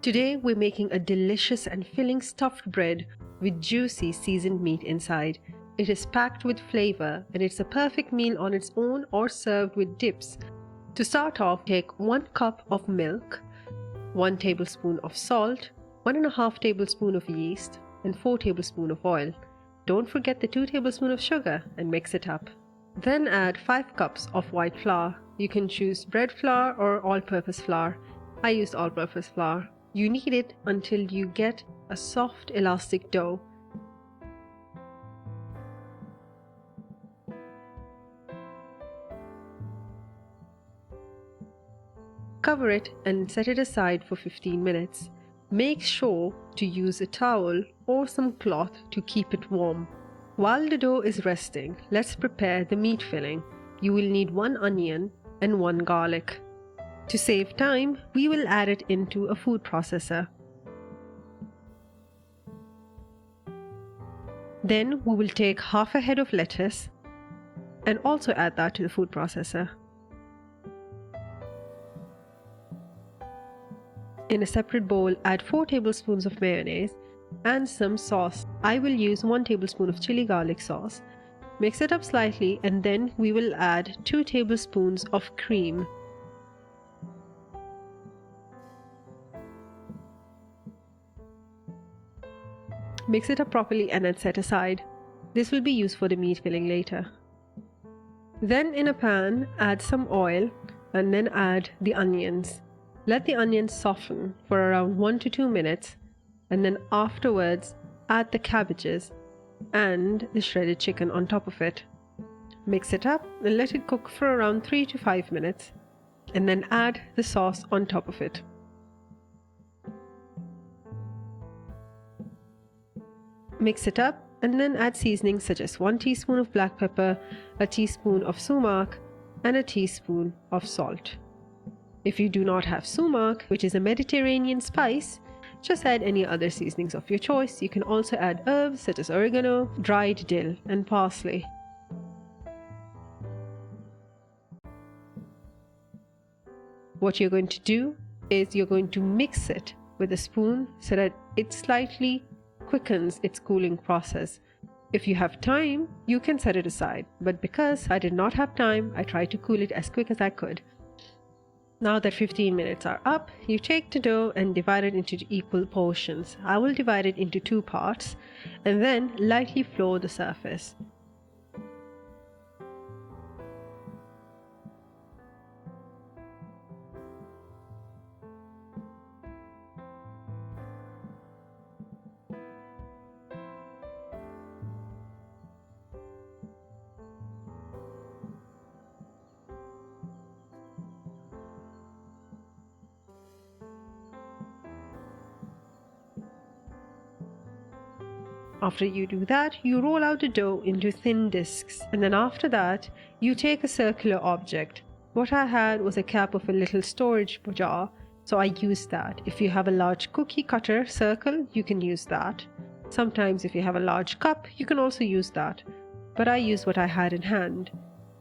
Today we're making a delicious and filling stuffed bread with juicy seasoned meat inside. It is packed with flavor and it's a perfect meal on its own or served with dips. To start off, take 1 cup of milk, 1 tablespoon of salt, 1.5 tablespoons of yeast, and 4 tablespoons of oil. Don't forget the 2 tablespoons of sugar and mix it up. Then add 5 cups of white flour. You can choose bread flour or all-purpose flour. I used all-purpose flour. You knead it until you get a soft elastic dough. Cover it and set it aside for 15 minutes. Make sure to use a towel or some cloth to keep it warm. While the dough is resting, let's prepare the meat filling. You will need 1 onion and 1 garlic. To save time, we will add it into a food processor. Then we will take half a head of lettuce and also add that to the food processor. In a separate bowl, add 4 tablespoons of mayonnaise and some sauce. I will use 1 tablespoon of chili garlic sauce. Mix it up slightly and then we will add 2 tablespoons of cream. Mix it up properly and then set aside. This will be used for the meat filling later. Then in a pan, add some oil and then add the onions. Let the onions soften for around 1 to 2 minutes and then afterwards add the cabbages and the shredded chicken on top of it. Mix it up and let it cook for around 3 to 5 minutes and then add the sauce on top of it. Mix it up and then add seasonings such as 1 teaspoon of black pepper, a teaspoon of sumac, and a teaspoon of salt. If you do not have sumac, which is a Mediterranean spice, just add any other seasonings of your choice. You can also add herbs such as oregano, dried dill, and parsley. What you're going to do is you're going to mix it with a spoon so that it slightly quickens its cooling process. If you have time, you can set it aside, but because I did not have time, I tried to cool it as quick as I could. Now that 15 minutes are up, you take the dough and divide it into equal portions. I will divide it into 2 parts and then lightly flour the surface. After you do that, you roll out the dough into thin discs, and then after that, you take a circular object. What I had was a cap of a little storage jar, so I used that. If you have a large cookie cutter circle, you can use that. Sometimes if you have a large cup, you can also use that, but I used what I had in hand.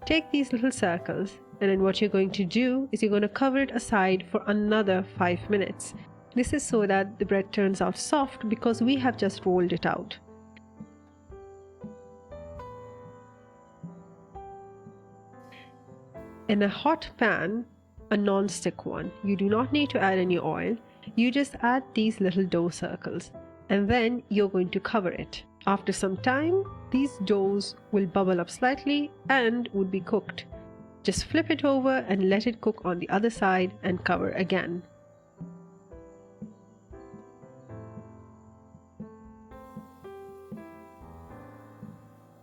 Take these little circles, and then what you're going to do is you're going to cover it aside for another 5 minutes. This is so that the bread turns out soft because we have just rolled it out. In a hot pan, a non-stick one, you do not need to add any oil. You just add these little dough circles and then you're going to cover it. After some time, these doughs will bubble up slightly and would be cooked. Just flip it over and let it cook on the other side and cover again.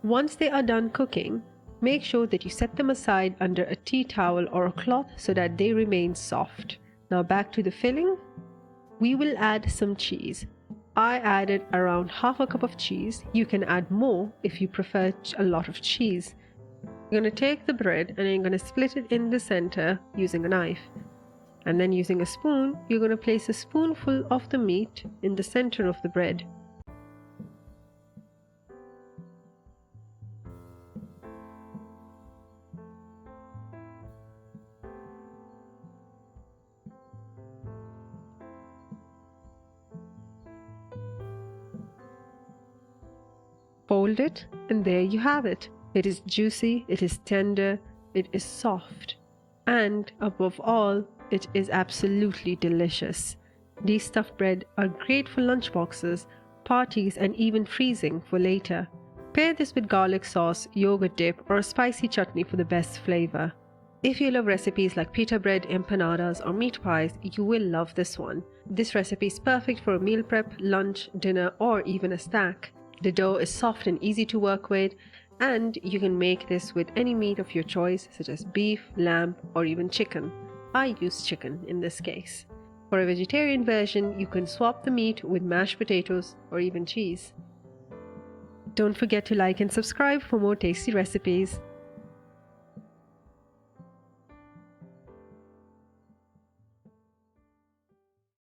Once they are done cooking, make sure that you set them aside under a tea towel or a cloth so that they remain soft. Now back to the filling. We will add some cheese. I added around half a cup of cheese. You can add more if you prefer a lot of cheese. You're going to take the bread and you're going to split it in the center using a knife. And then using a spoon, you're going to place a spoonful of the meat in the center of the bread. Fold it, and there you have it. It is juicy, it is tender, it is soft, and above all, it is absolutely delicious. These stuffed bread are great for lunchboxes, parties, and even freezing for later. Pair this with garlic sauce, yogurt dip, or a spicy chutney for the best flavor. If you love recipes like pita bread, empanadas, or meat pies, you will love this one. This recipe is perfect for a meal prep, lunch, dinner, or even a snack. The dough is soft and easy to work with, and you can make this with any meat of your choice, such as beef, lamb, or even chicken. I use chicken in this case. For a vegetarian version, you can swap the meat with mashed potatoes or even cheese. Don't forget to like and subscribe for more tasty recipes.